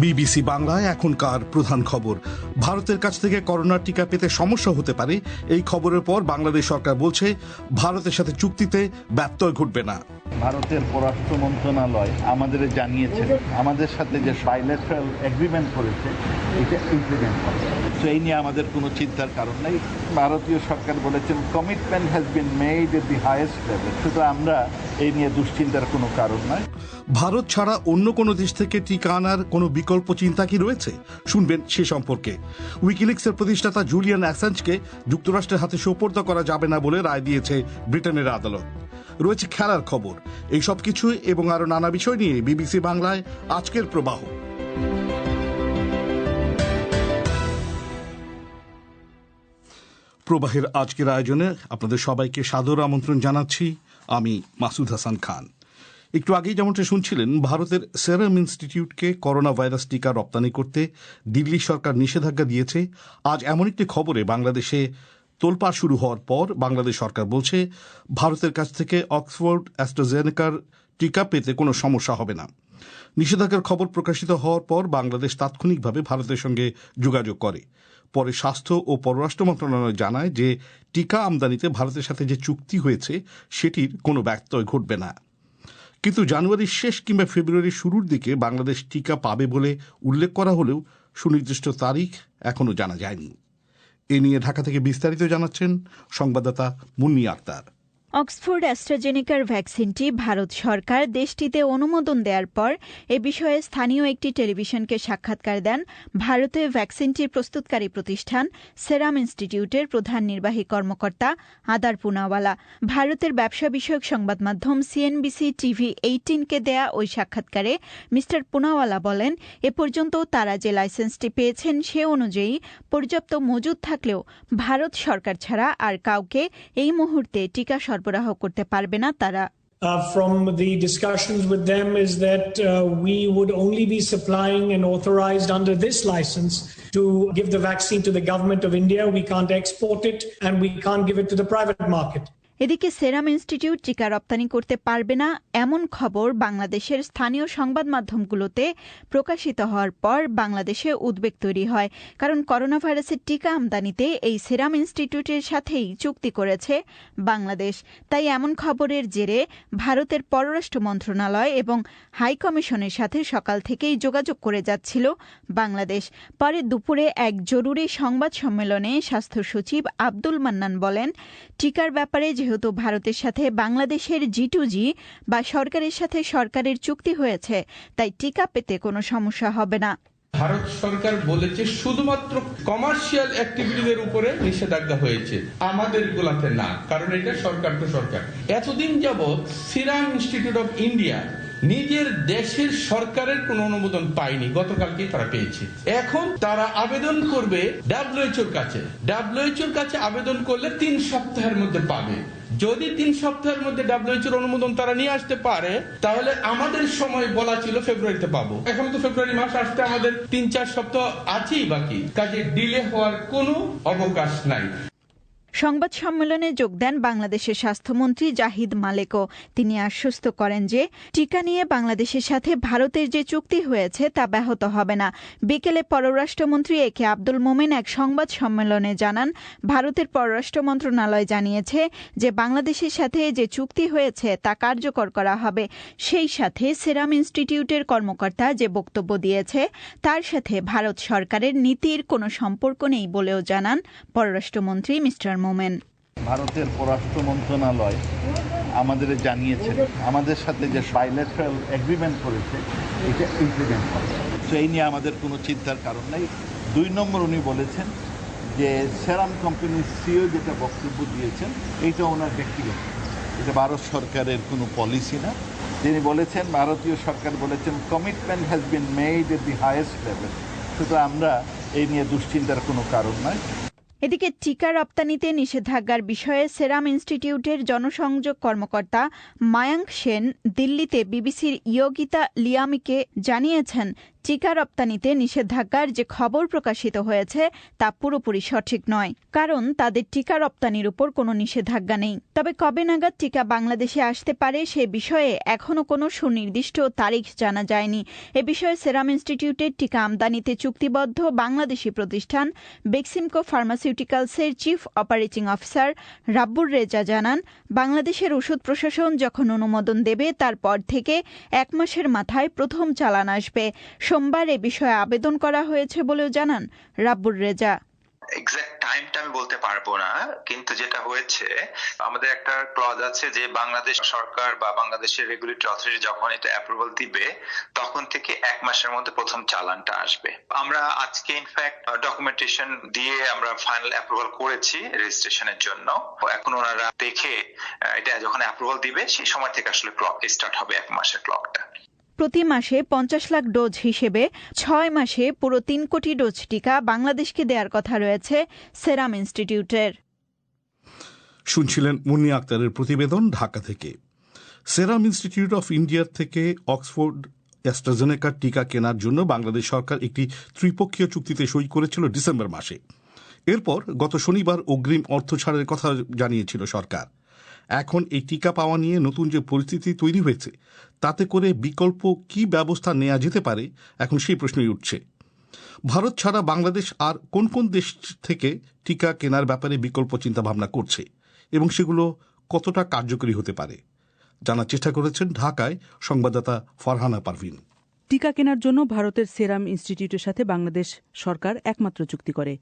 BBC বাংলায় এখনকার প্রধান খবর। ভারতের কাছ থেকে করোনার টিকা পেতে সমস্যা হতে পারে, এই খবরের পর বাংলাদেশ সরকার বলছে ভারতের সাথে চুক্তিতে ব্যত্যয় ঘটবে না। ভারতের পররাষ্ট্র মন্ত্রণালয় আমাদের জানিয়েছে আমাদের সাথে যে বাইলেটারাল এগ্রিমেন্ট করেছে এটা ইমপ্লিমেন্ট হবে। তো এই নিয়ে আমাদের কোনো চিন্তার কারণ নেই। ভারতীয় সরকার বলেছেন commitment has been made at the highest level, শুধু আমরা এই নিয়ে দুশ্চিন্তার কোনো কারণ নয়। ভারত ছাড়া অন্য কোনো দেশ থেকে টিকা আনার কোনো বিকল্প চিন্তা কি রয়েছে? শুনবেন সে সম্পর্কে। উইকিলিক্সের প্রতিষ্ঠাতা জুলিয়ান অ্যাসাঞ্জকে যুক্তরাষ্ট্রের হাতে সোপর্দ করা যাবে না বলে রায় দিয়েছে ব্রিটেনের আদালত। রয়েছে খেলার খবর। এই সব কিছু এবং আরো নানা বিষয় নিয়ে বিবিসি বাংলায় আজকের প্রবাহ। প্রবাহের আজকের আয়োজনে আপনাদের সবাইকে সাদর আমন্ত্রণ জানাচ্ছি। আমি মাসুদ হাসান খান। একটু আগেই যেমনটা শুনছিলেন, ভারতের সেরাম ইনস্টিটিউটকে করোনা ভাইরাস টিকা রপ্তানি করতে দিল্লি সরকার নিষেধাজ্ঞা দিয়েছে। আজ এমন একটি খবরে বাংলাদেশে তোলপাড় শুরু হওয়ার পর বাংলাদেশ সরকার বলছে ভারতের কাছ থেকে অক্সফোর্ড অ্যাস্ট্রাজেনেকার টিকা পেতে কোনো সমস্যা হবে না। নিষেধাজ্ঞার খবর প্রকাশিত হওয়ার পর বাংলাদেশ তাৎক্ষণিকভাবে ভারতের সঙ্গে যোগাযোগ করে। পরে স্বাস্থ্য ও পররাষ্ট্র মন্ত্রণালয় জানায় যে টিকা আমদানিতে ভারতের সাথে যে চুক্তি হয়েছে সেটির কোনো ব্যত্যয় ঘটবে না। কিন্তু জানুয়ারির শেষ কিংবা ফেব্রুয়ারির শুরুর দিকে বাংলাদেশ টিকা পাবে বলে উল্লেখ করা হলেও সুনির্দিষ্ট তারিখ এখনো জানা যায়নি। এ নিয়ে ঢাকা থেকে বিস্তারিত জানাচ্ছেন সংবাদদাতা মুন্নি আক্তার। অক্সফোর্ড অ্যাস্ট্রাজেনেকার ভ্যাকসিনটি ভারত সরকার দেশটিতে অনুমোদন দেওয়ার পর এ বিষয়ে স্থানীয় একটি টেলিভিশনকে সাক্ষাৎকার দেন ভারতে ভ্যাকসিনটির প্রস্তুতকারী প্রতিষ্ঠান সেরাম ইনস্টিটিউটের প্রধান নির্বাহী কর্মকর্তা আদার পুনাওয়ালা। ভারতের ব্যবসা বিষয়ক সংবাদ মাধ্যম সিএনবিসি টিভি 18-কে দেয়া ওই সাক্ষাৎকারে মিস্টার পুনাওয়ালা বলেন, এ পর্যন্ত তারা যে লাইসেন্সটি পেয়েছেন সে অনুযায়ী পর্যাপ্ত মজুদ থাকলেও ভারত সরকার ছাড়া আর কাউকে এই মুহূর্তে টিকা সরবরাহ করতে পারবে না তারা। From the discussions with them is that we would only be supplying and authorized under this license to give the vaccine to the government of India. We can't export it and we can't give it to the private market. এদিকে Serum Institute টিকা রপ্তানি করতে পারবে না এমন খবর বাংলাদেশের স্থানীয় সংবাদ মাধ্যমগুলোতে প্রকাশিত হওয়ার পর বাংলাদেশে উদ্বেগ তৈরি হয়। কারণ করোনা ভাইরাসের টিকা আমদানিতে এই সেরাম ইনস্টিটিউটের সাথেই চুক্তি করেছে বাংলাদেশ। তাই এমন খবরের জেরে ভারতের পররাষ্ট্র মন্ত্রণালয় এবং হাই কমিশনের সাথে সকাল থেকেই যোগাযোগ করে যাচ্ছিল বাংলাদেশ। পরে দুপুরে এক জরুরি সংবাদ সম্মেলনে স্বাস্থ্য সচিব আব্দুল মান্নান বলেন, টিকার ব্যাপারে যেহেতু ভারতের সাথে বাংলাদেশের G2G বা সরকারের সাথে সরকারের চুক্তি হয়েছে, তাই টিকা পেতে কোনো সমস্যা হবে না। ভারত সরকার বলেছে শুধুমাত্র কমার্শিয়াল অ্যাক্টিভিটিদের উপরে নিষেধাজ্ঞা হয়েছে, আমাদের গুলাতে না, কারণ এটা সরকার তো সরকার। এতদিন যাবৎ সিরাম ইনস্টিটিউট অফ ইন্ডিয়া নিজের দেশের সরকারের কোন অনুমোদন পায়নি, গতকালকে তারা পেয়েছে। এখন তারা আবেদন করবে WHO-র কাছে। WHO-র কাছে আবেদন করলে 3 সপ্তাহের মধ্যে পাবে। যদি 3 সপ্তাহের মধ্যে WHO-র অনুমোদন তারা নিয়ে আসতে পারে, তাহলে আমাদের সময় বলা ছিল ফেব্রুয়ারিতে পাবো। এখন তো ফেব্রুয়ারি মাস আসতে আমাদের 3-4 সপ্তাহ আছেই বাকি, কাজে ডিলে হওয়ার কোনো অবকাশ নাই। সংবাদ সম্মেলনে যোগ দেন বাংলাদেশের স্বাস্থ্যমন্ত্রী জাহিদ মালেকও। তিনি আশ্বস্ত করেন যে টিকা নিয়ে বাংলাদেশের সাথে ভারতের যে চুক্তি হয়েছে তা ব্যাহত হবে না। বিকেলে পররাষ্ট্রমন্ত্রী একে আব্দুল মোমেন এক সংবাদ সম্মেলনে জানান, ভারতের পররাষ্ট্র মন্ত্রণালয় জানিয়েছে যে বাংলাদেশের সাথে যে চুক্তি হয়েছে তা কার্যকর করা হবে। সেই সাথে সেরাম ইনস্টিটিউটের কর্মকর্তা যে বক্তব্য দিয়েছে তার সাথে ভারত সরকারের নীতির কোনো সম্পর্ক নেই বলেও জানান পররাষ্ট্রমন্ত্রী মিস্টার মোমেন। ভারতের পররাষ্ট্র মন্ত্রণালয় আমাদের জানিয়েছে আমাদের সাথে যে বাইলেটারাল এগ্রিমেন্ট করেছে এটা ইমপ্লিমেন্ট হবে। তো এই নিয়ে আমাদের কোনো চিন্তার কারণ নেই। 2 নম্বর, উনি বলেছেন যে সেরাম কোম্পানির সিইও যেটা বক্তব্য দিয়েছেন এইটা ওনার ব্যক্তিগত, এটা ভারত সরকারের কোনো পলিসি না। তিনি বলেছেন ভারতীয় সরকার বলেছেন commitment has been made at the highest level, শুধু আমরা এই নিয়ে দুশ্চিন্তার কোনো কারণ নয়। এদিকে টিকা রপ্তানিতে নিষেধাজ্ঞার বিষয়ে সেরাম ইনস্টিটিউটের জনসংযোগ কর্মকর্তা মায়াঙ্ক সেন দিল্লিতে বিবিসির ইয়োগিতা লিয়ামিকে জানিয়েছেন, টিকা রপ্তানিতে নিষেধাজ্ঞার যে খবর প্রকাশিত হয়েছে তা পুরোপুরি সঠিক নয়, কারণ তাদের টিকা রপ্তানির উপর কোনো নিষেধাজ্ঞা নেই। তবে কবে নাগাদ টিকা বাংলাদেশে আসতে পারে সে বিষয়ে এখনও কোনো সুনির্দিষ্ট তারিখ জানা যায়নি। এ বিষয়ে সেরাম ইনস্টিটিউটের টিকা আমদানিতে চুক্তিবদ্ধ বাংলাদেশি প্রতিষ্ঠান বেক্সিমকো ফার্মাসিউটিক্যালসের chief operating officer Rabbur Reza জানান, বাংলাদেশের ওষুধ প্রশাসন যখন অনুমোদন দেবে তারপর থেকে 1 মাসের মাথায় প্রথম চালান আসবে। সোমবার এ বিষয়ে আবেদন করা হয়েছে বলেও জানান রাব্বুর রেজা। এক্সাক্ট টাইমটা আমি বলতে পারবো না, কিন্তু যেটা হয়েছে আমাদের একটা ক্লজ আছে যে বাংলাদেশ সরকার বা বাংলাদেশের রেগুলেটরি অথরিটি যখন এটা অ্যাপ্রুভাল দিবে তখন থেকে 1 মাসের মধ্যে প্রথম চালানটা আসবে। আমরা আজকে ইনফ্যাক্ট ডকুমেন্টেশন দিয়ে আমরা ফাইনাল অ্যাপ্রুভাল করেছি রেজিস্ট্রেশনের জন্য। এখন ওনারা দেখে এটা যখন অ্যাপ্রুভাল দিবে সেই সময় থেকে আসলে ক্লক স্টার্ট হবে 1 মাসের ক্লকটা। প্রতি মাসে 50 লাখ ডোজ হিসেবে 6 মাসে পুরো 3 কোটি ডোজ টিকা বাংলাদেশকে দেওয়ার কথা রয়েছে সেরাম ইনস্টিটিউটের। শুনছিলেন মুন্নি আক্তারের প্রতিবেদন ঢাকা থেকে। সেরাম ইনস্টিটিউট অফ ইন্ডিয়ার থেকে অক্সফোর্ড অ্যাস্ট্রাজেনেকার টিকা কেনার জন্য বাংলাদেশ সরকার একটি ত্রিপক্ষীয় চুক্তিতে সই করেছিল ডিসেম্বর মাসে। এরপর গত শনিবার অগ্রিম অর্থ ছাড়ের কথা জানিয়েছিল সরকার। এখন এই টিকা পাওয়া নিয়ে নতুন যে পরিস্থিতি তৈরি হয়েছে তাতে করে বিকল্প কি ব্যবস্থা নেওয়া যেতে পারে, এখন সেই প্রশ্নই উঠছে। ভারত ছাড়া বাংলাদেশ আর কোন কোন দেশ থেকে টিকা কেনার ব্যাপারে বিকল্প চিন্তাভাবনা করছে এবং সেগুলো কতটা কার্যকরী হতে পারে জানার চেষ্টা করেছেন ঢাকায় সংবাদদাতা ফারহানা পারভিন। টিকা কেনার জন্য ভারতের সেরাম ইনস্টিটিউটের সাথে বাংলাদেশ সরকার একমাত্র চুক্তি করে।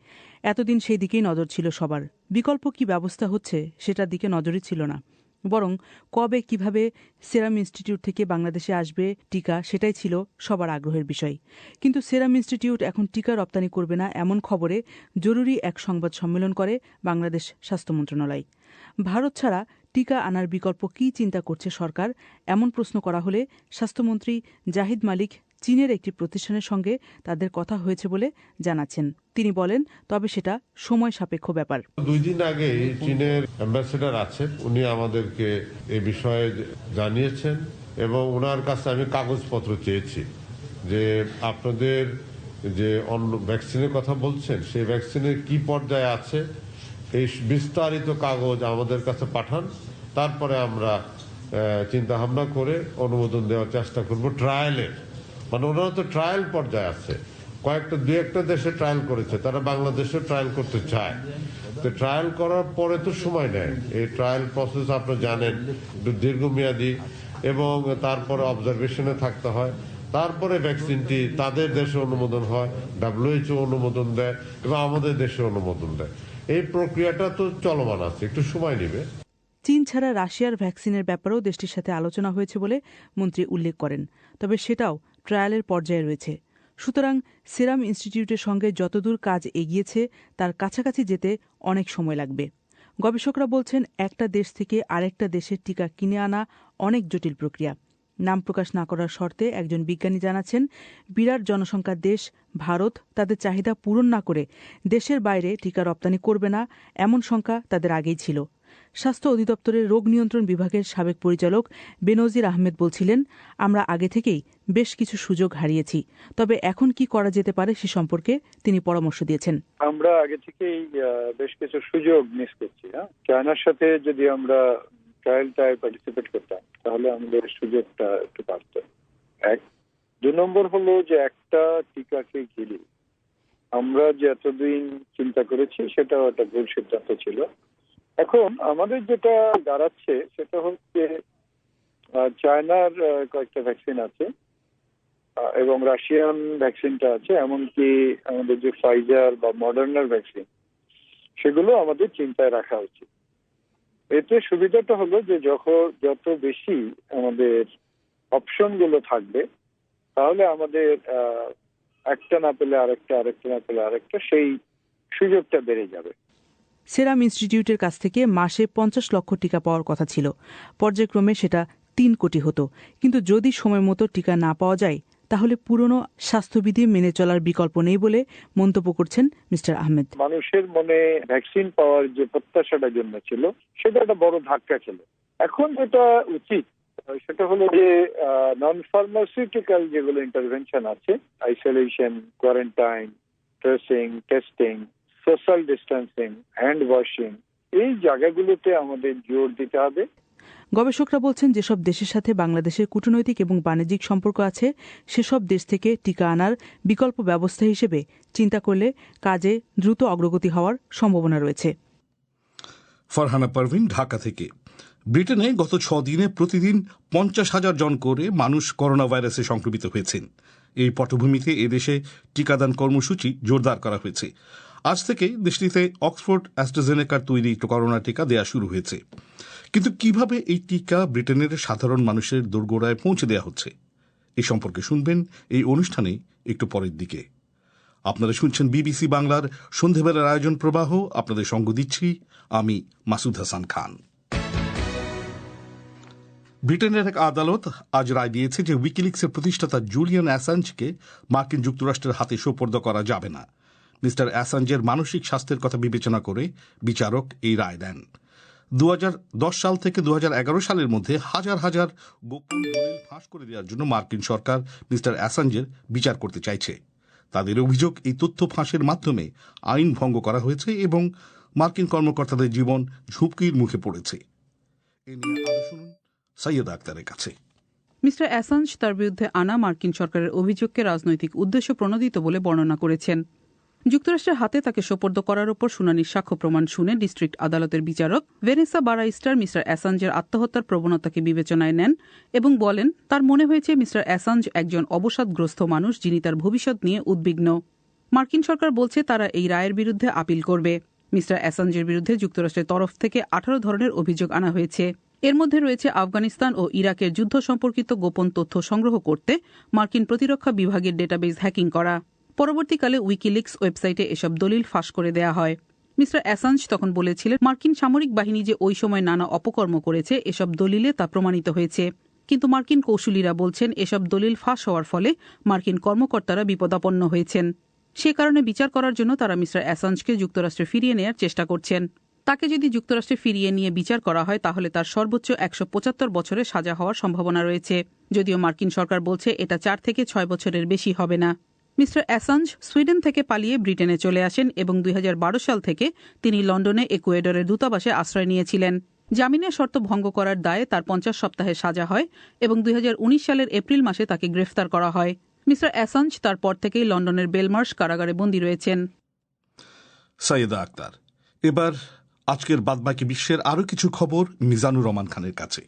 এতদিন সেই দিকেই নজর ছিল সবার। বিকল্প কি ব্যবস্থা হচ্ছে সেটার দিকে নজরই ছিল না, বরং কবে কিভাবে সেরাম ইনস্টিটিউট থেকে বাংলাদেশে আসবে টিকা সেটাই ছিল সবার আগ্রহের বিষয়। কিন্তু সেরাম ইনস্টিটিউট এখন টিকা রপ্তানি করবে না এমন খবরে জরুরি এক সংবাদ সম্মেলন করে বাংলাদেশ স্বাস্থ্য মন্ত্রণালয়। ভারত ছাড়া টিকা আনার বিকল্প কী চিন্তা করছে সরকার এমন প্রশ্ন করা হলে স্বাস্থ্যমন্ত্রী জাহিদ মালিক চীনের একটি প্রতিষ্ঠানের সঙ্গে তাদের কথা হয়েছে বলে জানাচ্ছেন। তিনি বলেন, তবে সেটা সময় সাপেক্ষ ব্যাপার। 2 দিন আগে চীনের অ্যাম্বাসেডর আছেন, উনি আমাদেরকে এই বিষয়ে জানিয়েছেন এবং ওনার কাছে আমি কাগজপত্র চেয়েছি যে আপনাদের যে অন্য ভ্যাকসিনের কথা বলছেন সেই ভ্যাকসিনের কি পর্যায়ে আছে এই বিস্তারিত কাগজ আমাদের কাছে পাঠান। তারপরে আমরা চিন্তা ভাবনা করে অনুমোদন দেওয়ার চেষ্টা করব ট্রায়ালের। মানে ওনারা তো ট্রায়াল পর্যায়ে আছে, দু একটা দেশে ট্রায়াল করেছে, তারা বাংলাদেশে ট্রায়াল করতে চায়। তো ট্রায়াল করার পরে তো সময় নেয়। এই ট্রায়াল প্রসেস আপনারা জানেন একটু দীর্ঘমেয়াদী এবং তারপরে অবজারভেশনে থাকতে হয়। তারপরে ভ্যাকসিনটি তাদের দেশে অনুমোদন হয়, WHO অনুমোদন দেয় এবং আমাদের দেশে অনুমোদন দেয়। এই প্রক্রিয়াটা তো চলমান আছে, একটু সময় নেবে। চীন ছাড়া রাশিয়ার ভ্যাকসিনের ব্যাপারেও দেশটির সাথে আলোচনা হয়েছে বলে মন্ত্রী উল্লেখ করেন, তবে সেটাও ট্রায়ালের পর্যায়ে রয়েছে। সুতরাং সেরাম ইনস্টিটিউটের সঙ্গে যতদূর কাজ এগিয়েছে তার কাছাকাছি যেতে অনেক সময় লাগবে। গবেষকরা বলছেন, একটা দেশ থেকে আরেকটা দেশের টিকা কিনে আনা অনেক জটিল প্রক্রিয়া। নাম প্রকাশ না করার শর্তে একজন বিজ্ঞানী জানাচ্ছেন, বিরাট জনসংখ্যার দেশ ভারত তাদের চাহিদা পূরণ না করে দেশের বাইরে টিকা রপ্তানি করবে না এমন শঙ্কা তাদের আগেই ছিল। স্বাস্থ্য অধিদপ্তরের রোগ নিয়ন্ত্রণ বিভাগের সাবেক পরিচালক বেনজির আহমেদ বলছিলেন, আমরা আগে থেকেই বেশ কিছু সুযোগ হারিয়েছি, তবে এখন কি করা যেতে পারে সে সম্পর্কে তিনি পরামর্শ দিয়েছেন। আমরা আগে থেকেই বেশ কিছু সুযোগ মিস করছি। চায়নার সাথে যদি আমরা ট্রায়ালটায় পার্টিসিপেট করতাম তাহলে আমাদের সুযোগটা একটু বাড়ত। 1 2 নম্বর হলো যে একটা টিকাকে ঘিরে আমরা যে এতদিন চিন্তা করেছি সেটাও একটা ভুল সিদ্ধান্ত ছিল। এখন আমাদের যেটা দাঁড়াচ্ছে সেটা হচ্ছে চায়নার কয়েকটা ভ্যাকসিন আছে এবং রাশিয়ান ভ্যাকসিনটা আছে, এমনকি আমাদের যে ফাইজার বা মডার্নার ভ্যাকসিন সেগুলো আমাদের চিন্তায় রাখা উচিত। এতে সুবিধাটা হলো যে যত বেশি আমাদের অপশনগুলো থাকবে তাহলে আমাদের একটা না পেলে আরেকটা, আরেকটা না পেলে আরেকটা, সেই সুযোগটা বেড়ে যাবে। সেরাম ইনস্টিটিউটের কাছ থেকে মাসে 50 লক্ষ টিকা পাওয়ার কথা ছিল। পর্যায়ক্রমে সেটা 3 কোটি হতো। কিন্তু যদি সময় মতো টিকা না পাওয়া যায় তাহলে পুরনো স্বাস্থ্যবিধি মেনে চলার বিকল্প নেই বলে মন্তব্য করছেন মিস্টার আহমেদ। মানুষের মনে ভ্যাকসিন পাওয়ার যে প্রত্যাশাটা জন্মেছিল সেটা একটা বড় ধাক্কা ছিল। এখন যেটা উচিত সেটা হলো যে নন ফার্মাসিউটিক্যাল যেগুলো ইন্টারভেনশন আছে, isolation, quarantine, tracing, testing, social distancing, hand washing, এই জায়গাগুলোতে আমাদের জোর দিতে হবে। গবেষকরা বলছেন যেসব দেশের সাথে বাংলাদেশের কূটনৈতিক এবং বাণিজ্যিক সম্পর্ক আছে সেসব দেশ থেকে টিকা আনার বিকল্প ব্যবস্থা হিসেবে চিন্তা করলে কাজে দ্রুত অগ্রগতি হওয়ার সম্ভাবনা রয়েছে। ফারহানা পারভিন, ঢাকা থেকে। ব্রিটেনে গত 6 দিনে প্রতিদিন 50,000 জন করে মানুষ করোনা ভাইরাসে সংক্রমিত হয়েছেন। এই পটভূমিতে এদেশে টিকাদান কর্মসূচি জোরদার করা হয়েছে। আজ থেকে দেশটিতে অক্সফোর্ড অ্যাস্ট্রাজেনেকার তৈরি করোনা টিকা দেয়া শুরু হয়েছে। কিন্তু কিভাবে এই টিকা ব্রিটেনের সাধারণ মানুষের দোরগোড়ায় পৌঁছে দেওয়া হচ্ছে এই সম্পর্কে শুনবেন এই অনুষ্ঠানে একটু পরের দিকে। আপনারা শুনছেন বিবিসি বাংলার সন্ধেবেলার আয়োজন প্রবাহ। আপনাদের সঙ্গ দিচ্ছি আমি মাসুদ হাসান খান। ব্রিটেনের এক আদালত আজ রায় দিয়েছে যে উইকিলিক্সের প্রতিষ্ঠাতা জুলিয়ান অ্যাসাঞ্জকে মার্কিন যুক্তরাষ্ট্রের হাতে সোপর্দ করা যাবে না। মিস্টার অ্যাসাঞ্জের মানসিক স্বাস্থ্যের কথা বিবেচনা করে বিচারক এই রায় দেন। 2010 সাল থেকে 2011 সালের মধ্যে হাজার হাজার গোপন দলিল ফাঁস করে দেওয়ার জন্য মার্কিন সরকার মিস্টার অ্যাসাঞ্জের বিচার করতে চাইছে। তাদের অভিযোগ এই তথ্য ফাঁসের মাধ্যমে আইন ভঙ্গ করা হয়েছে এবং মার্কিন কর্মকর্তাদের জীবন ঝুঁকির মুখে পড়েছে। এ নিয়ে আরো শুনুন সৈয়দ আক্তারের কাছে। মিস্টার অ্যাসাঞ্জ তার বিরুদ্ধে আনা মার্কিন সরকারের অভিযোগকে রাজনৈতিক উদ্দেশ্য প্রণোদিত বলে বর্ণনা করেছেন। যুক্তরাষ্ট্রের হাতে তাকে সোপর্দ করার উপর শুনানির সাক্ষ্য প্রমাণ শুনে ডিস্ট্রিক্ট আদালতের বিচারক ভেনেসা বারাইস্টার মিস্টার অ্যাসাঞ্জের আত্মহত্যার প্রবণতাকে বিবেচনায় নেন এবং বলেন তার মনে হয়েছে মিস্টার অ্যাসাঞ্জ একজন অবসাদগ্রস্ত মানুষ যিনি তার ভবিষ্যৎ নিয়ে উদ্বিগ্ন। মার্কিন সরকার বলছে তারা এই রায়ের বিরুদ্ধে আপিল করবে। মিস্টার অ্যাসাঞ্জের বিরুদ্ধে যুক্তরাষ্ট্রের তরফ থেকে 18 ধরনের অভিযোগ আনা হয়েছে। এর মধ্যে রয়েছে আফগানিস্তান ও ইরাকের যুদ্ধ সম্পর্কিত গোপন তথ্য সংগ্রহ করতে মার্কিন প্রতিরক্ষা বিভাগের ডেটাবেস হ্যাকিং করা। পরবর্তীকালে উইকিলিক্স ওয়েবসাইটে এসব দলিল ফাঁস করে দেয়া হয়। মিস্টার অ্যাসাঞ্জ তখন বলেছিলেন মার্কিন সামরিক বাহিনী যে ওই সময় নানা অপকর্ম করেছে এসব দলিলে তা প্রমাণিত হয়েছে। কিন্তু মার্কিন কৌশলীরা বলছেন এসব দলিল ফাঁস হওয়ার ফলে মার্কিন কর্মকর্তারা বিপদাপন্ন হয়েছেন। সে কারণে বিচার করার জন্য তারা মিস্টার অ্যাসাঞ্জকে যুক্তরাষ্ট্রে ফিরিয়ে নেয়ার চেষ্টা করছেন। তাকে যদি যুক্তরাষ্ট্রে ফিরিয়ে নিয়ে বিচার করা হয় তাহলে তার সর্বোচ্চ 175 বছরে সাজা হওয়ার সম্ভাবনা রয়েছে, যদিও মার্কিন সরকার বলছে এটা 4 থেকে 6 বছরের বেশি হবে না। মিস্টার অ্যাসাঞ্জ সুইডেন থেকে পালিয়ে ব্রিটেনে চলে আসেন এবং 2012 সাল থেকে তিনি লন্ডনে ইকুয়েডরের দূতাবাসে আশ্রয় নিয়েছিলেন। জামিনের শর্ত ভঙ্গ করার দায়ে তার 50 সপ্তাহের সাজা হয় এবং 2019 সালের এপ্রিল মাসে তাকে গ্রেফতার করা হয়। মিস্টার অ্যাসাঞ্জ তারপর থেকেই লন্ডনের বেলমার্শ কারাগারে বন্দী রয়েছেন। সৈয়দা আক্তার। এবার আজকের বাদবাকি বিশ্বের আরও কিছু খবর মিজানুর রহমান খানের কাছে।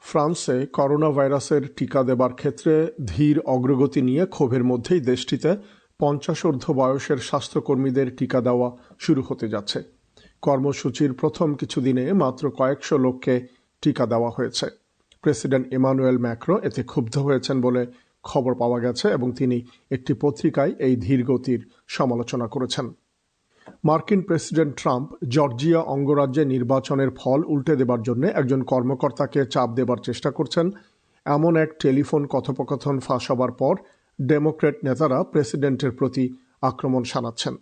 ফ্রান্সে করোনা ভাইরাসের টিকা দেবার ক্ষেত্রে ধীর অগ্রগতি নিয়ে ক্ষোভের মধ্যেই দেশটিতে 50 ঊর্ধ্ব বয়সের স্বাস্থ্যকর্মীদের টিকা দেওয়া শুরু হতে যাচ্ছে। কর্মসূচির প্রথম কিছুদিনে মাত্র কয়েকশো লোককে টিকা দেওয়া হয়েছে। প্রেসিডেন্ট ইমানুয়েল ম্যাক্রো এতে ক্ষুব্ধ হয়েছেন বলে খবর পাওয়া গেছে এবং তিনি একটি পত্রিকায় এই ধীর গতির সমালোচনা করেছেন। মার্কিন প্রেসিডেন্ট ট্রাম্প জর্জিয়া অঙ্গরাজ্যে নির্বাচনের ফল উল্টে দেবার জন্য একজন কর্মকর্তাকে চাপ দেবার চেষ্টা করছেন, এমন এক টেলিফোন কথোপকথন ফাঁস হবার পর ডেমোক্র্যাট নেতারা প্রেসিডেন্টের প্রতি আক্রমণ শানাচ্ছেন।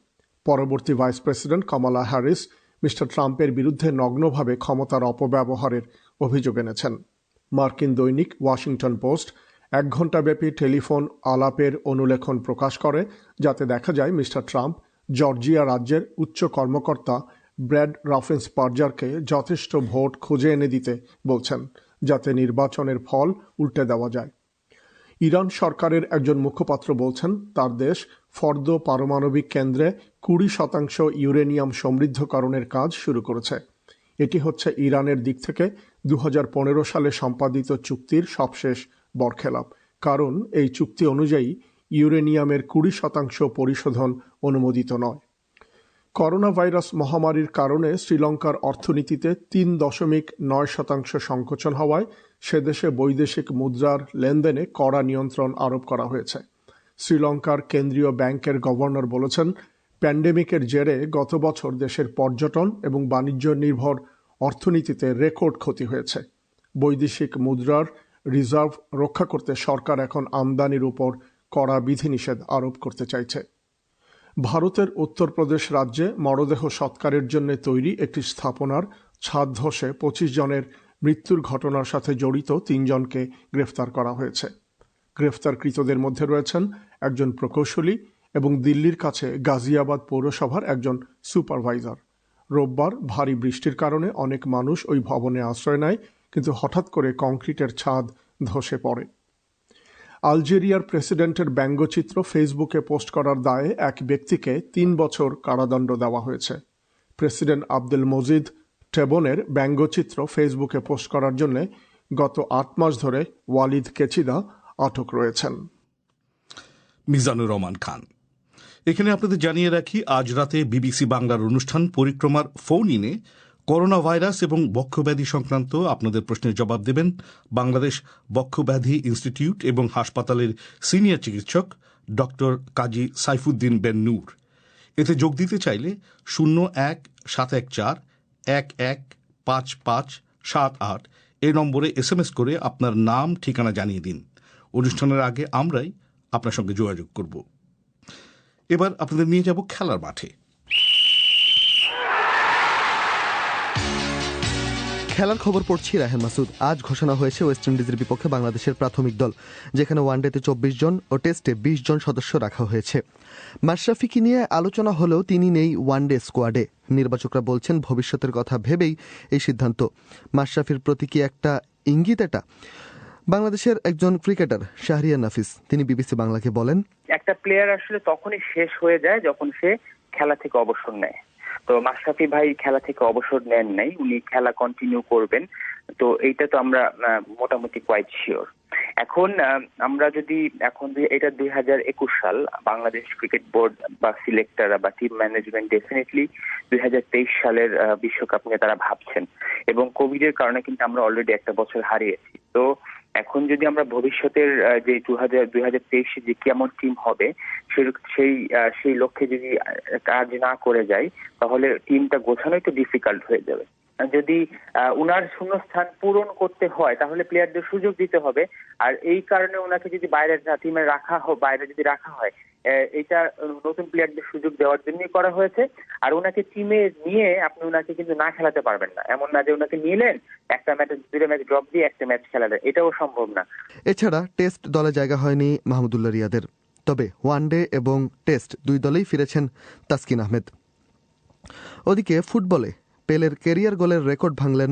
পরবর্তী ভাইস প্রেসিডেন্ট কমলা হ্যারিস মিস্টার ট্রাম্পের বিরুদ্ধে নগ্নভাবে ক্ষমতার অপব্যবহারের অভিযোগ এনেছেন। মার্কিন দৈনিক ওয়াশিংটন পোস্ট 1 ঘণ্টাব্যাপী টেলিফোন আলাপের অনুলেখন প্রকাশ করে, যাতে দেখা যায় মিস্টার ট্রাম্প জর্জিয়া রাজ্যের উচ্চ কর্মকর্তা ব্র্যাড রাফেন্সপার্জারকে যথেষ্ট ভোট খুঁজে এনে দিতে বলছেন, যাতে নির্বাচনের ফল উল্টে দেওয়া যায়। ইরান সরকারের একজন মুখপাত্র বলছেন তার দেশ ফর্দো পারমাণবিক কেন্দ্রে 20% ইউরেনিয়াম সমৃদ্ধকরণের কাজ শুরু করেছে। এটি হচ্ছে ইরানের দিক থেকে 2015 সালে সম্পাদিত চুক্তির সবশেষ বরখেলাপ, কারণ এই চুক্তি অনুযায়ী ইউরেনিয়ামের 20% পরিশোধন অনুমোদিত নয়। করোনা ভাইরাস মহামারীর কারণে শ্রীলঙ্কার অর্থনীতিতে 3.9% সংকোচন হওয়ায় সেদেশে বৈদেশিক মুদ্রার লেনদেনে কড়া নিয়ন্ত্রণ আরোপ করা হয়েছে। শ্রীলঙ্কার কেন্দ্রীয় ব্যাংকের গভর্নর বলেছেন, প্যান্ডেমিকের জেরে গত বছর দেশের পর্যটন এবং বাণিজ্য নির্ভর অর্থনীতিতে রেকর্ড ক্ষতি হয়েছে। বৈদেশিক মুদ্রার রিজার্ভ রক্ষা করতে সরকার এখন আমদানির উপর কড়া বিধিনিষেধ আরোপ করতে চাইছে। ভারতের উত্তরপ্রদেশ রাজ্যে মরদেহ সৎকারের জন্য তৈরি একটি স্থাপনার ছাদ ধসে 25 জনের মৃত্যুর ঘটনার সাথে জড়িত 3 জনকে গ্রেফতার করা হয়েছে। গ্রেফতারকৃতদের মধ্যে রয়েছেন একজন প্রকৌশলী এবং দিল্লির কাছে গাজিয়াবাদ পৌরসভার একজন সুপারভাইজার। রোববার ভারী বৃষ্টির কারণে অনেক মানুষ ওই ভবনে আশ্রয় নেয়, কিন্তু হঠাৎ করে কংক্রিটের ছাদ ধসে পড়ে। আলজেরিয়ার প্রেসিডেন্টের ব্যঙ্গচিত্র ফেসবুকে পোস্ট করার দায়ে এক ব্যক্তিকে 3 বছর কারাদণ্ড দেওয়া হয়েছে। প্রেসিডেন্ট আব্দেল মজিদ টেবনের ব্যঙ্গচিত্র ফেসবুকে পোস্ট করার জন্য গত 8 মাস ধরে ওয়ালিদ কেচিদা আটক রয়েছেন। মিজানুর রহমান খান। এখানে আপনাদের জানিয়ে রাখি, আজ রাতে বিবিসি বাংলার অনুষ্ঠান পরিক্রমার ফোন ইনে করোনা ভাইরাস এবং বক্ষব্যাধি সংক্রান্ত আপনাদের প্রশ্নের জবাব দেবেন বাংলাদেশ বক্ষব্যাধি ইনস্টিটিউট এবং হাসপাতালের সিনিয়র চিকিৎসক ডক্টর কাজী সাইফুদ্দিন বেন নূর। এতে যোগ দিতে চাইলে 01-714-115578 এই নম্বরে SMS করে আপনার নাম ঠিকানা জানিয়ে দিন। অনুষ্ঠানের আগে আমরাই আপনার সঙ্গে যোগাযোগ করব। এবার আপনাদের নিয়ে যাব খেলার মাঠে। খেলার খবর পড়ছি রাহেন মাসুদ। আজ ঘোষণা হয়েছে ওয়েস্ট ইন্ডিজের বিপক্ষে বাংলাদেশের প্রাথমিক দল, যেখানে ওয়ানডেতে 24 জন ও টেস্টে 20 জন সদস্য রাখা হয়েছে। মাশরাফিকে নিয়ে আলোচনা হলেও তিনি নেই ওয়ানডে স্কোয়াডে। নির্বাচকরা বলছেন ভবিষ্যতের কথা ভেবেই এই সিদ্ধান্ত। মাশরাফির প্রতি কি একটা ইঙ্গিত এটা? বাংলাদেশের একজন ক্রিকেটার শাহরিয়ার নাফিস তিনি বিবিসি বাংলাকে বলেন, একটা প্লেয়ার আসলে তখনই শেষ হয়ে যায় যখন সে খেলা থেকে অবসর নেয়। তো মাশরাফি ভাই খেলা থেকে অবসর নেন নাই, উনি খেলা কন্টিনিউ করবেন। তো এইটা তো আমরা মোটামুটি কোয়াইট শিওর। এখন আমরা যদি এটা 2021 সাল, বাংলাদেশ ক্রিকেট বোর্ড বা সিলেক্টররা বা টিম ম্যানেজমেন্ট ডেফিনেটলি 2023 সালের বিশ্বকাপ নিয়ে তারা ভাবছেন, এবং কোভিডের কারণে কিন্তু আমরা অলরেডি একটা বছর হারিয়েছি। তো এখন যদি আমরা ভবিষ্যতের যে 2023 যে কেমন টিম হবে সেই লক্ষ্যে যদি কাজ না করে যাই, তাহলে টিমটা গোছানো একটু ডিফিকাল্ট হয়ে যাবে। যদি উনার শূন্যস্থান পূরণ করতে হয় তাহলে প্লেয়ারদের সুযোগ দিতে হবে। আর এই কারণে ওনাকে যদি বাইরে যদি রাখা হয়, এটা নতুন প্লেয়ারদের সুযোগ দেওয়ার জন্যই করা হয়েছে। আর ওনাকে টিমে নিয়ে আপনি ওনাকে কিন্তু না খেলাতে পারবেন না। এমন না যে ওনাকে নিলেন, একটা ম্যাচ 2 ম্যাচ ড্রপ দিয়ে একটা ম্যাচ খেলালেন, এটাও সম্ভব না। এছাড়া টেস্ট দলে জায়গা হয়নি মাহমুদুল্লাহ রিয়াদের। তবে ওয়ানডে এবং টেস্ট 2 দলেই ফিরেছেন তাসকিন আহমেদ। ওদিকে ফুটবলে পেলের ক্যারিয়ার গোলের রেকর্ড ভাঙলেন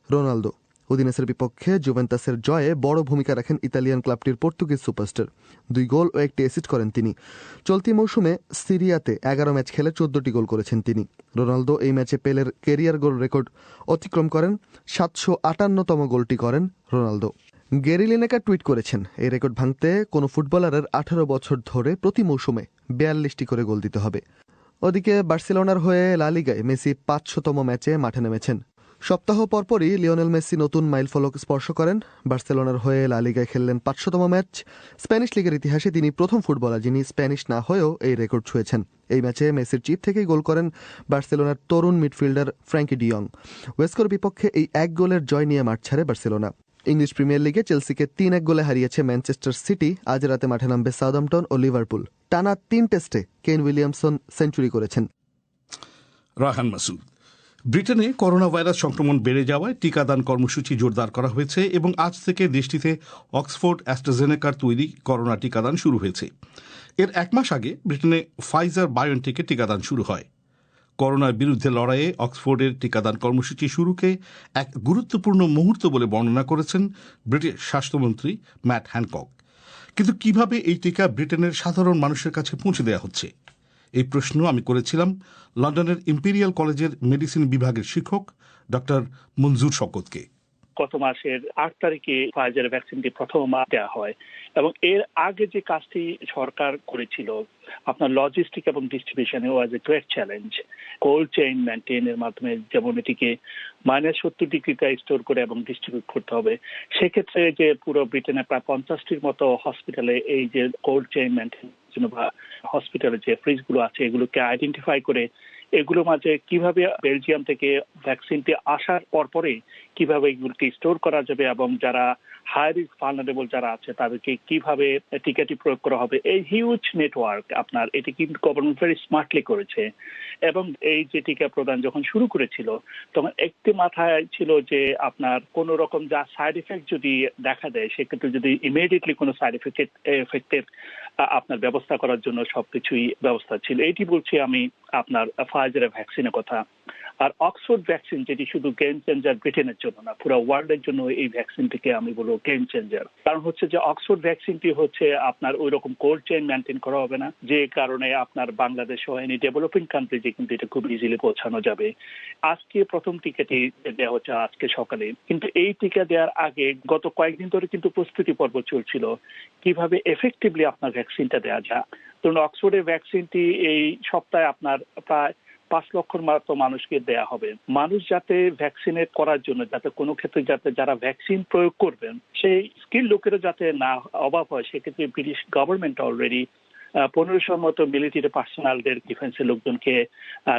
রোনালদো। উদিনেসের বিপক্ষে জুভেন্টাসের জয়ে বড় ভূমিকা রাখেন ইতালিয়ান ক্লাবটির পর্তুগিজ সুপারস্টার। 2 গোল ও 1টি অ্যাসিস্ট করেন তিনি। চলতি মৌসুমে সিরিয়াতে 11 ম্যাচ খেলে 14টি গোল করেছেন তিনি। রোনালদো এই ম্যাচে পেলের ক্যারিয়ার গোল রেকর্ড অতিক্রম করেন। 758তম গোলটি করেন রোনালদো। গ্যারি লিনেকার টুইট করেছেন, এই রেকর্ড ভাঙতে কোনো ফুটবলারের 18 বছর ধরে প্রতি মৌসুমে 42টি করে গোল দিতে হবে। ওদিকে বার্সেলোনার হয়ে লা লিগায় মেসি 500তম ম্যাচে মাঠে নেমেছেন। সপ্তাহ পরপরই লিওনেল মেসি নতুন মাইলফলক স্পর্শ করেন। বার্সেলোনার হয়ে লা লিগায় খেললেন 500তম ম্যাচ। স্প্যানিশ লিগের ইতিহাসে তিনি প্রথম ফুটবলার যিনি স্প্যানিশ না হয়েও এই রেকর্ড ছুঁয়েছেন। এই ম্যাচে মেসির চিপ থেকেই গোল করেন বার্সেলোনার তরুণ মিডফিল্ডার ফ্র্যাঙ্কি ডিয়ং। ওয়েস্কোর বিপক্ষে এই 1 গোলের জয় নিয়ে মাঠ ছাড়ে বার্সেলোনা। ইংলিশ প্রিমিয়ার লিগে চেলসিকে 3-1 গোলে হারিয়েছে ম্যানচেস্টার সিটি। আজ রাতে মাঠে নামবে সাউদাম্পটন ও লিভারপুল। টানা 3 টেস্টে কেন উইলিয়ামসন সেঞ্চুরি করেছেন। রাহান মাসুদ। ব্রিটেনে করোনা ভাইরাস সংক্রমণ বেড়ে যাওয়ায় টিকাদান কর্মসূচি জোরদার করা হয়েছে এবং আজ থেকে দেশটিতে অক্সফোর্ড অ্যাস্ট্রাজেনেকার তৈরি করোনা টিকাদান শুরু হয়েছে। এর 1 মাস আগে ব্রিটেনে ফাইজার বায়োনটেকের টিকাদান শুরু হয়। করোনার বিরুদ্ধে লড়াইয়ে অক্সফোর্ডের টিকাদান কর্মসূচি শুরুকে এক গুরুত্বপূর্ণ মুহূর্ত বলে বর্ণনা করেছেন ব্রিটিশ স্বাস্থ্যমন্ত্রী ম্যাট হ্যানকক। কিন্তু কিভাবে এই টিকা ব্রিটেনের সাধারণ মানুষের কাছে পৌঁছে দেওয়া হচ্ছে, এই প্রশ্ন আমি করেছিলাম লন্ডনের ইম্পেরিয়াল কলেজের মেডিসিন বিভাগের শিক্ষক ডক্টর মঞ্জুর শওকতকে। গত মাসের 8 তারিখে ফাইজার ভ্যাকসিনটি প্রথম দেওয়া হয় এবং এর আগে যে কাজটি সরকার করেছিল আপনার লজিস্টিক এবং ডিস্ট্রিবিউশনে was a great challenge. Cold chain মেনটেনের মাধ্যমে যেমন এটিকে -70 ডিগ্রিতে স্টোর করে এবং ডিস্ট্রিবিউট করতে হবে, সেক্ষেত্রে যে পুরো ব্রিটেনে প্রায় 50টির মতো হসপিটালে এই যে কোল্ড চেইন মেনটেনের জন্য বা হসপিটালে যে ফ্রিজগুলো আছে এগুলোকে আইডেন্টিফাই করে এগুলোর মাঝে কিভাবে বেলজিয়াম থেকে ভ্যাকসিনটি আসার পরপরই কিভাবে এগুলোকে স্টোর করা যাবে এবং যারা হাই রিস্ক ভালনারেবল যারা আছে তাদেরকে কিভাবে টিকাটি প্রয়োগ করা হবে, এই হিউজ নেটওয়ার্ক আপনার এটি কিন্তু গভর্নমেন্ট ভেরি স্মার্টলি করেছে। এবং এই যে টিকা প্রদান যখন শুরু করেছিল তখন একটি মাথায় ছিল যে আপনার কোন রকম যা সাইড এফেক্ট যদি দেখা দেয় সেক্ষেত্রে যদি ইমিডিয়েটলি কোনো সাইড এফেক্টের আপনার ব্যবস্থা করার জন্য সবকিছুই ব্যবস্থা ছিল। এটি বলছি আমি আপনার ফাইজার ভ্যাকসিনের কথা। আর অক্সফোর্ড ভ্যাকসিন যেটি শুধু গেম চেঞ্জার ব্রিটেনের জন্য না, পুরো ওয়ার্ল্ডের জন্য এই ভ্যাকসিনটিকে আমি বলবো গেম চেঞ্জার। কারণ হচ্ছে যে অক্সফোর্ড ভ্যাকসিনটি হচ্ছে আপনার ওই রকম কোল্ড চেইন মেনটেন করা হবে না, যে কারণে আপনার বাংলাদেশ ও এনি ডেভেলপিং কান্ট্রিজে কিন্তু এটা খুব ইজিলি পৌঁছানো যাবে। আজকে প্রথম টিকাটি দেওয়া হচ্ছে আজকে সকালে, কিন্তু এই টিকা দেওয়ার আগে গত কয়েকদিন ধরে কিন্তু প্রস্তুতি পর্ব চলছিল কিভাবে এফেক্টিভলি আপনার ভ্যাকসিনটা দেওয়া যায়। ধরুন অক্সফোর্ডের ভ্যাকসিনটি এই সপ্তাহে আপনার প্রায় 5 লক্ষর মতো মানুষকে দেয়া হবে। মানুষ যাতে ভ্যাকসিনেট করার জন্য যাতে কোনো ক্ষেত্রে যাতে যারা ভ্যাকসিন প্রয়োগ করবেন সেই স্কিল লোকেরা যাতে না অভাব হয়, সেক্ষেত্রে ব্রিটিশ গভর্নমেন্ট অলরেডি 1500 মতো মিলিটারি পার্সোনালদের ডিফেন্সের লোকজনকে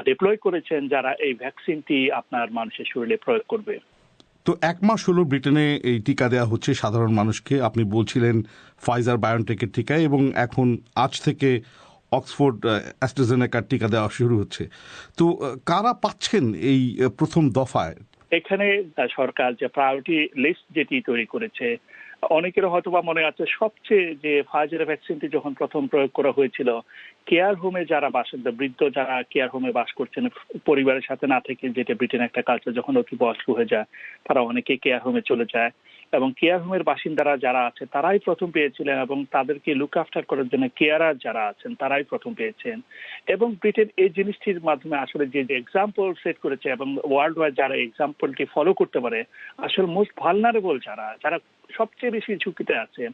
ডিপ্লয় করেছেন যারা এই ভ্যাকসিনটি আপনার মানুষের শরীরে প্রয়োগ করবে। তো 1 মাস হলো ব্রিটেনে এই টিকা দেওয়া হচ্ছে সাধারণ মানুষকে। আপনি বলছিলেন ফাইজার বায়োনটেকের টিকা, এবং এখন আজ থেকে অক্সফোর্ড অ্যাস্ট্রাজেনেকার টিকা দেওয়া শুরু হচ্ছে। তো কারা পাচ্ছেন এই প্রথম দফায়? এখানে সরকার যে প্রায়োরিটি লিস্ট যেটি তৈরি করেছে, অনেকের হয়তো বা মনে আছে সবচেয়ে যে ফাইজার ভ্যাকসিনটি যখন প্রথম প্রয়োগ করা হয়েছিল কেয়ার হোমে যারা বাসিন্দা, বৃদ্ধ যারা কেয়ার হোমে বাস করছেন পরিবারের সাথে না থেকে, যেটা ব্রিটেন একটা কালচার, যখন অতি বয়স্ক হয়ে যায় তারা অনেকে কেয়ার হোমে চলে যায়, এবং কেয়ার হোমের বাসিন্দারা যারা আছে তারাই প্রথম পেয়েছিলেন, এবং তাদেরকে লুক আফটার করার জন্য কেয়ারার যারা আছেন তারাই প্রথম পেয়েছেন। এবং ব্রিটেন এই জিনিসটির মাধ্যমে আসলে যে এক্সাম্পল সেট করেছে এবং ওয়ার্ল্ড ওয়াইড যারা এক্সাম্পলটি ফলো করতে পারে, আসলে মোস্ট ভালনারেবল যারা সবচেয়ে বেশি ঝুঁকিতে আছে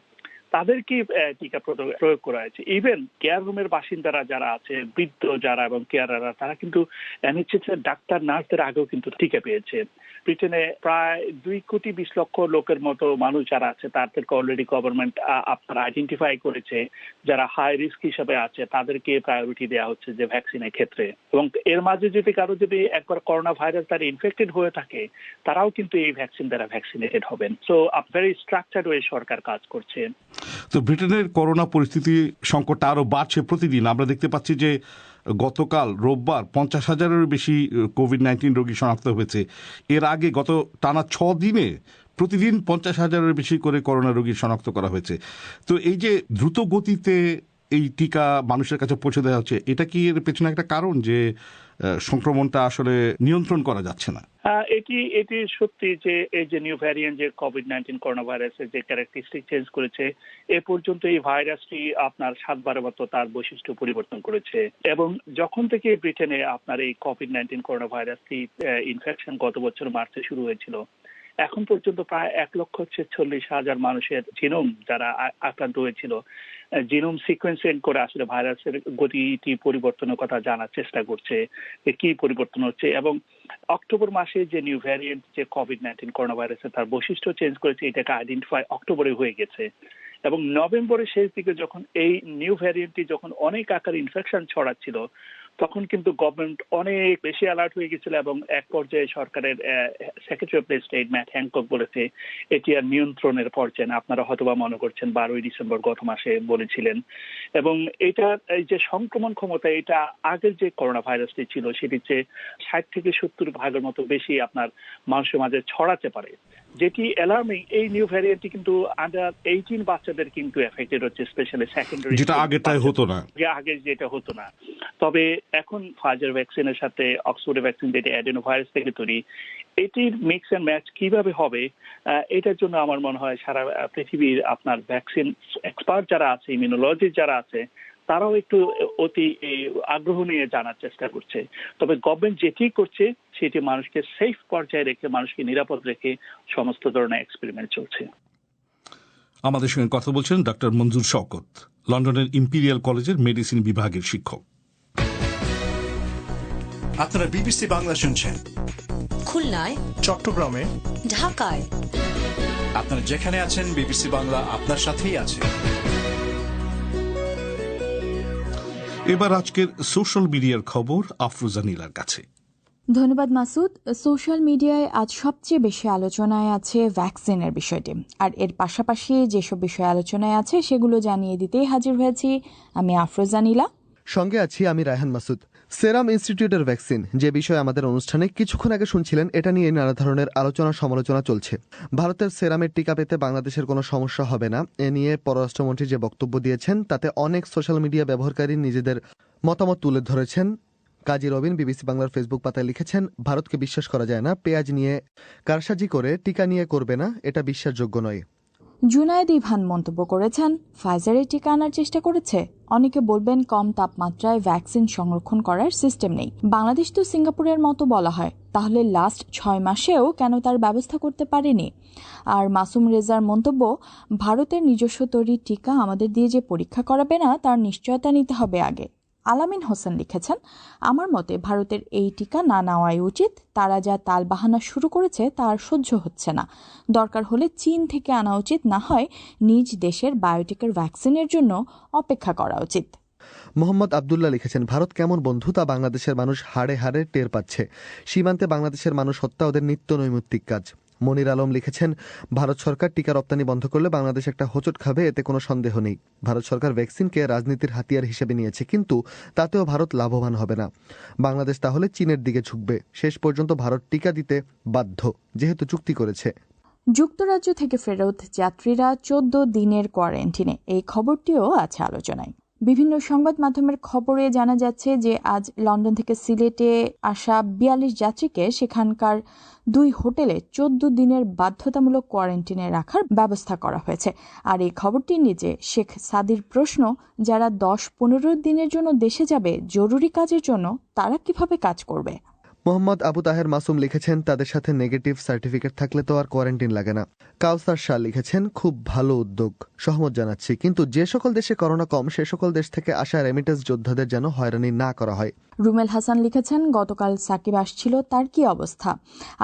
তাদেরকে টিকা প্রয়োগ করা হয়েছে। ইভেন কেয়ার হোমের বাসিন্দারা যারা আছে, বৃদ্ধ যারা এবং কেয়ারাররা, তারা কিন্তু NHS এর ডাক্তার নার্সদের আগেও কিন্তু টিকা পেয়েছে। ব্রিটেনে প্রায় 2,20,00,000 লোকের মতো মানুষ যারা আছে তাদেরকে অলরেডি গভর্নমেন্ট আপনার আইডেন্টিফাই করেছে যারা হাই রিস্ক হিসেবে আছে, তাদেরকে প্রায়োরিটি দেওয়া হচ্ছে যে ভ্যাকসিনের ক্ষেত্রে। এবং এর মাঝে যদি একবার করোনা ভাইরাস তারা ইনফেক্টেড হয়ে থাকে, তারাও কিন্তু এই ভ্যাকসিন দ্বারা ভ্যাকসিনেটেড হবেন। সো ভেরি স্ট্রাকচার্ড ওয়ে সরকার কাজ করছে। তো ব্রিটেনের করোনা পরিস্থিতি সংকটটা আরো বাড়ছে প্রতিদিন। আমরা দেখতে পাচ্ছি যে গতকাল রোববার 50,000-এর বেশি কোভিড-19 রোগী শনাক্ত হয়েছে। এর আগে গত টানা 6 দিনে প্রতিদিন 50,000-এর বেশি করে করোনা রোগী শনাক্ত করা হয়েছে। তো এই যে দ্রুত গতিতে এই টিকা মানুষের কাছে পৌঁছে দেওয়া হচ্ছে, এটা কি এর পেছনে একটা কারণ যে সংক্রমণটা আসলে নিয়ন্ত্রণ করা যাচ্ছে না? এটি সত্যি যে এই যে নিউ ভ্যারিয়েন্ট যে কোভিড-19 করোনা ভাইরাসের যে ক্যারেক্টারিস্টিক চেঞ্জ করেছে, এ পর্যন্ত এই ভাইরাসটি আপনার 7-12 মতো তার বৈশিষ্ট্য পরিবর্তন করেছে। এবং যখন থেকে ব্রিটেনে আপনার এই কোভিড-19 করোনা ভাইরাসটি ইনফেকশন গত বছর মার্চে শুরু হয়েছিল, এখন পর্যন্ত প্রায় 1,46,000 মানুষের জিনোম যারা আক্রান্ত হয়েছিল জিনোম সিকোয়েন্সিং করে আসলে ভাইরাসের গতিটি পরিবর্তনের কথা জানার চেষ্টা করছে যে কি পরিবর্তন হচ্ছে। এবং অক্টোবর মাসে যে নিউ ভ্যারিয়েন্ট যে কোভিড-19 করোনা ভাইরাসের তার বৈশিষ্ট্য চেঞ্জ করেছে, এটাকে আইডেন্টিফাই অক্টোবরে হয়ে গেছে। এবং নভেম্বরের শেষ দিকে যখন এই নিউ ভ্যারিয়েন্টটি যখন অনেক আকার ইনফেকশন ছড়াচ্ছিল, তখন কিন্তু গভর্নমেন্ট অনেক বেশি অ্যালার্ট হয়ে গেছিল, এবং এক পর্যায়ে সরকারের secretary of state Matt Hancock বলেছে এটি আর নিয়ন্ত্রণের পর্যায়ে না। আপনারা হয়তোবা মনে করছেন 12ই ডিসেম্বর গত মাসে বলেছিলেন। এবং এটা এই যে সংক্রমণ ক্ষমতা, এটা আগের যে করোনা ভাইরাসটি ছিল সেটির চেয়ে 60 থেকে 70 ভাগের মতো বেশি আপনার মানুষের মাঝে ছড়াতে পারে, যেটি অ্যালার্মিং। এই নিউ ভ্যারিয়েন্টটি কিন্তু আন্ডার 18 বাচ্চাদের কিন্তু এফেক্টেড হচ্ছে, স্পেশালি সেকেন্ডারি, যেটা আগে যেটা হতো না। তবে এখন ফাইজার ভ্যাকসিনের সাথে অক্সফোর্ড ভ্যাকসিন যেটা অ্যাডেনোভাইরাস থেকে তৈরি, এটির মিক্স অ্যান্ড ম্যাচ কিভাবে হবে, এটার জন্য আমার মনে হয় সারা পৃথিবীর আপনার ভ্যাকসিন এক্সপার্ট যারা আছে, ইমিউনোলজিস্ট যারা আছে, তারাও একটু অতি আগ্রহ নিয়ে জানার চেষ্টা করছে। তবে গভর্নমেন্ট যেটি করছে সেটি মানুষকে সেফ পর্যায়ে রেখে, মানুষকে নিরাপদ রেখে সমস্ত ধরনের এক্সপেরিমেন্ট চলছে। আমাদের সঙ্গে কথা বলছেন ডক্টর মঞ্জুর শওকত, লন্ডনের ইম্পিরিয়াল কলেজের মেডিসিন বিভাগের শিক্ষক। আপনারা বিবিসি বাংলা শুনছেন খুলনায়, চট্টগ্রামে, ঢাকায়। আপনারা যেখানে আছেন বিবিসি বাংলা আপনার সাথেই আছে। এবার আজকের সোশ্যাল মিডিয়ার খবর আফরোজা নীলার কাছে। ধন্যবাদ মাসুদ। সোশ্যাল মিডিয়ায় আজ সবচেয়ে বেশি আলোচনায় আছে ভ্যাকসিনের বিষয়টি, আর এর পাশাপাশি যেসব বিষয় আলোচনায় আছে সেগুলো জানিয়ে দিতেই হাজির হয়েছি আমি আফরোজা নীলা। সঙ্গে আছি আমি রায়হান মাসুদ। সেরাম ইনস্টিটিউটের ভ্যাকসিন যে বিষয়ে আমাদের অনুষ্ঠানে কিছুক্ষণ আগে শুনছিলেন, এটা নিয়ে নানা ধরনের আলোচনা সমালোচনা চলছে। ভারতের সেরামের টিকা পেতে বাংলাদেশের কোনো সমস্যা হবে না, এ নিয়ে পররাষ্ট্রমন্ত্রী যে বক্তব্য দিয়েছেন তাতে অনেক সোশ্যাল মিডিয়া ব্যবহারকারী নিজেদের মতামত তুলে ধরেছেন। কাজী রবিন বিবিসি বাংলার ফেসবুক পাতায় লিখেছেন, ভারতকে বিশ্বাস করা যায় না, পেঁয়াজ নিয়ে কারসাজি করে টিকা নিয়ে করবে না, এটা বিশ্বাসযোগ্য নয়। জুনায়েদ ইভান মন্তব্য করেছেন, ফাইজারের টিকা আনার চেষ্টা করেছে। অনেকে বলবেন কম তাপমাত্রায় ভ্যাকসিন সংরক্ষণ করার সিস্টেম নেই। বাংলাদেশ তো সিঙ্গাপুরের মতো বলা হয়, তাহলে লাস্ট 6 মাসেও কেন তার ব্যবস্থা করতে পারেনি? আর মাসুম রেজার মন্তব্য, ভারতের নিজস্ব তৈরি টিকা আমাদের দিয়ে যে পরীক্ষা করাবে না তার নিশ্চয়তা নিতে হবে আগে। আলামিন হোসেন লিখেছেন, আমার মতে ভারতের এই টিকা না নেওয়াই উচিত। তারা যা তালবাহানা শুরু করেছে তার সহ্য হচ্ছে না। দরকার হলে চীন থেকে আনা উচিত, না হয় নিজ দেশের বায়োটেকের ভ্যাকসিনের জন্য অপেক্ষা করা উচিত। মোহাম্মদ আবদুল্লাহ লিখেছেন, ভারত কেমন বন্ধু তা বাংলাদেশের মানুষ হাড়ে হাড়ে টের পাচ্ছে। সীমান্তে বাংলাদেশের মানুষ হত্যা ওদের নিত্য নৈমিত্তিক কাজ। মনির আলম লিখেছেন, ভারত সরকার টিকা রপ্তানি বন্ধ করলে বাংলাদেশ একটা হোঁচট খাবে, এতে কোনো সন্দেহ নেই। ভারত সরকার ভ্যাকসিনকে রাজনীতির হাতিয়ার হিসেবে নিয়েছে, কিন্তু তাতেও ভারত লাভবান হবে না। বাংলাদেশ তাহলে চীনের দিকে ঝুঁকবে। শেষ পর্যন্ত ভারত টিকা দিতে বাধ্য, যেহেতু চুক্তি করেছে। যুক্তরাজ্য থেকে ফেরত যাত্রীরা 14 দিনের কোয়ারেন্টিনে, এই খবরটিও আছে আলোচনায়। বিভিন্ন সংবাদ মাধ্যমের খবরে জানা যাচ্ছে যে আজ লন্ডন থেকে সিলেটে আসা 42 যাত্রীকে সেখানকার 2 হোটেলে 14 দিনের বাধ্যতামূলক কোয়ারেন্টিনে রাখার ব্যবস্থা করা হয়েছে। আর এই খবরটির নিচে শেখ সাদির প্রশ্ন, যারা 10-15 দিনের জন্য দেশে যাবে জরুরি কাজের জন্য, তারা কিভাবে কাজ করবে? মোহাম্মদ আবু তাহের মাসুম লিখেছেন, তাদের সাথে নেগেটিভ সার্টিফিকেট থাকলে তো আর কোয়ারেন্টিন লাগে না। কাউসার শাহ লিখেছেন, খুব ভালো উদ্যোগ, সহমত জানাচ্ছি, কিন্তু যে সকল দেশে করোনা কম সে সকল দেশ থেকে আসা রেমিটেন্স যোদ্ধাদের যেন হয়রানি না করা হয়। রুমেল হাসান লিখেছেন, গতকাল সাকিব আসছিল, তার কি অবস্থা?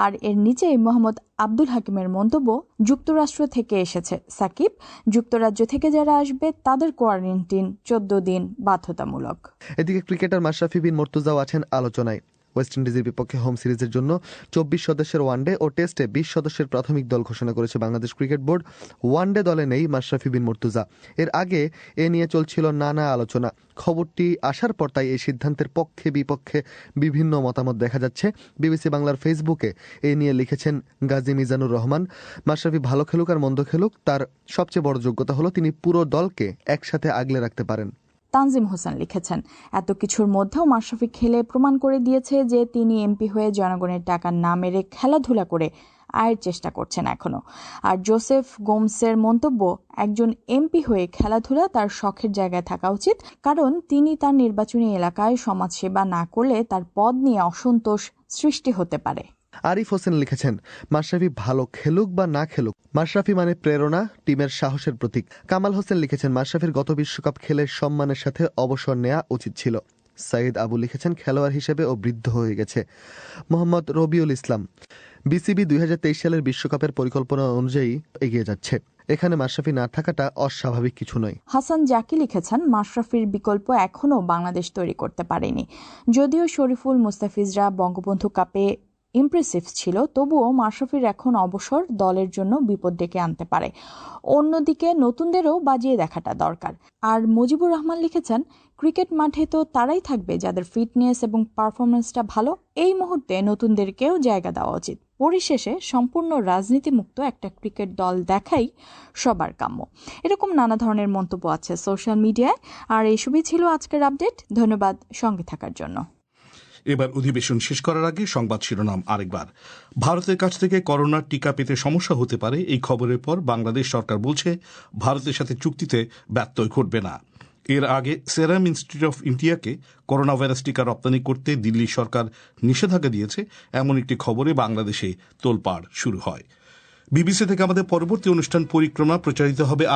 আর এর নিচেই মোহাম্মদ আব্দুল হাকিমের মন্তব্য, যুক্তরাষ্ট্র থেকে এসেছে সাকিব, যুক্তরাজ্য থেকে যারা আসবে তাদের কোয়ারেন্টিন 14 দিন বাধ্যতামূলক। এদিকে ক্রিকেটার মাশরাফি বিন মুর্তজাও আছেন আলোচনায়। ওয়েস্ট ইন্ডিজের বিপক্ষে হোম সিরিজের জন্য 24 সদস্যের ওয়ানডে ও টেস্টে 20 সদস্যের প্রাথমিক দল ঘোষণা করেছে বাংলাদেশ ক্রিকেট বোর্ড। ওয়ানডে দলে নেই মাশরাফি বিন মুর্তজা। এর আগে এ নিয়ে চলছিল নানা আলোচনা। খবরটি আসার পর তাই এই সিদ্ধান্তের পক্ষে বিপক্ষে বিভিন্ন মতামত দেখা যাচ্ছে। বিবিসি বাংলার ফেসবুকে এ নিয়ে লিখেছেন গাজী মিজানুর রহমান, মাশরাফি ভালো খেলুক আর মন্দ খেলুক, তার সবচেয়ে বড় যোগ্যতা হলো তিনি পুরো দলকে একসাথে আগলে রাখতে পারেন। তানজিম হোসেন লিখেছেন, এত কিছুর মধ্যেও মাশরাফি খেলে প্রমাণ করে দিয়েছে যে তিনি এমপি হয়ে জনগণের টাকা না মেরে খেলাধুলা করে আয়ের চেষ্টা করছেন এখনো। আর জোসেফ গোমসের মন্তব্য, একজন এমপি হয়ে খেলাধুলা তার শখের জায়গায় থাকা উচিত, কারণ তিনি তার নির্বাচনী এলাকায় সমাজসেবা না করলে তার পদ নিয়ে অসন্তোষ সৃষ্টি হতে পারে। আরিফ হোসেন লিখেছেন, মাশরাফি ভালো খেলুক বা না খেলুক, মাশরাফি মানে প্রেরণা, টিমের সাহসের প্রতীক। কামাল হোসেন লিখেছেন, মাশরাফির গত বিশ্বকাপ খেলে সম্মানের সাথে অবসর নেওয়া উচিত ছিল। সাইদ আবু লিখেছেন, খেলোয়াড় হিসেবে ও বৃদ্ধ হয়ে গেছে। মোহাম্মদ রবিউল ইসলাম, বিসিবি 2023 সালের বিশ্বকাপের পরিকল্পনা অনুযায়ী এগিয়ে যাচ্ছে, এখানে মাশরাফি না থাকাটা অস্বাভাবিক কিছু নয়। হাসান জাকি লিখেছেন, মাশরাফির বিকল্প এখনও বাংলাদেশ তৈরি করতে পারেনি। যদিও শরীফুল মুস্তাফিজরা বঙ্গবন্ধু কাপে ইমপ্রেসিভ ছিল, তবুও মাশরাফির এখন অবসর দলের জন্য বিপদ ডেকে আনতে পারে। অন্যদিকে নতুনদেরও বাজিয়ে দেখাটা দরকার। আর মুজিবুর রহমান লিখেছেন, ক্রিকেট মাঠে তো তারাই থাকবে যাদের ফিটনেস এবং পারফরমেন্সটা ভালো। এই মুহূর্তে নতুনদেরকেও জায়গা দেওয়া উচিত। পরিশেষে সম্পূর্ণ রাজনীতিমুক্ত একটা ক্রিকেট দল দেখাই সবার কাম্য। এরকম নানা ধরনের মন্তব্য আছে সোশ্যাল মিডিয়ায়। আর এইসবই ছিল আজকের আপডেট। ধন্যবাদ সঙ্গে থাকার জন্য। এবার অধিবেশন শেষ করার আগে সংবাদ শিরোনাম আরেকবার। ভারতের কাছ থেকে করোনার টিকা পেতে সমস্যা হতে পারে, এই খবরের পর বাংলাদেশ সরকার বলছে ভারতের সাথে চুক্তিতে ব্যত্যয় ঘটবে না। এর আগে সেরাম ইনস্টিটিউট অফ ইন্ডিয়াকে করোনা ভাইরাস টিকা রপ্তানি করতে দিল্লি সরকার নিষেধাজ্ঞা দিয়েছে, এমন একটি খবরে বাংলাদেশে তোলপাড় শুরু হয়। বিবিসি থেকে আমাদের পরবর্তী অনুষ্ঠান পরিক্রমা প্রচারিত হবে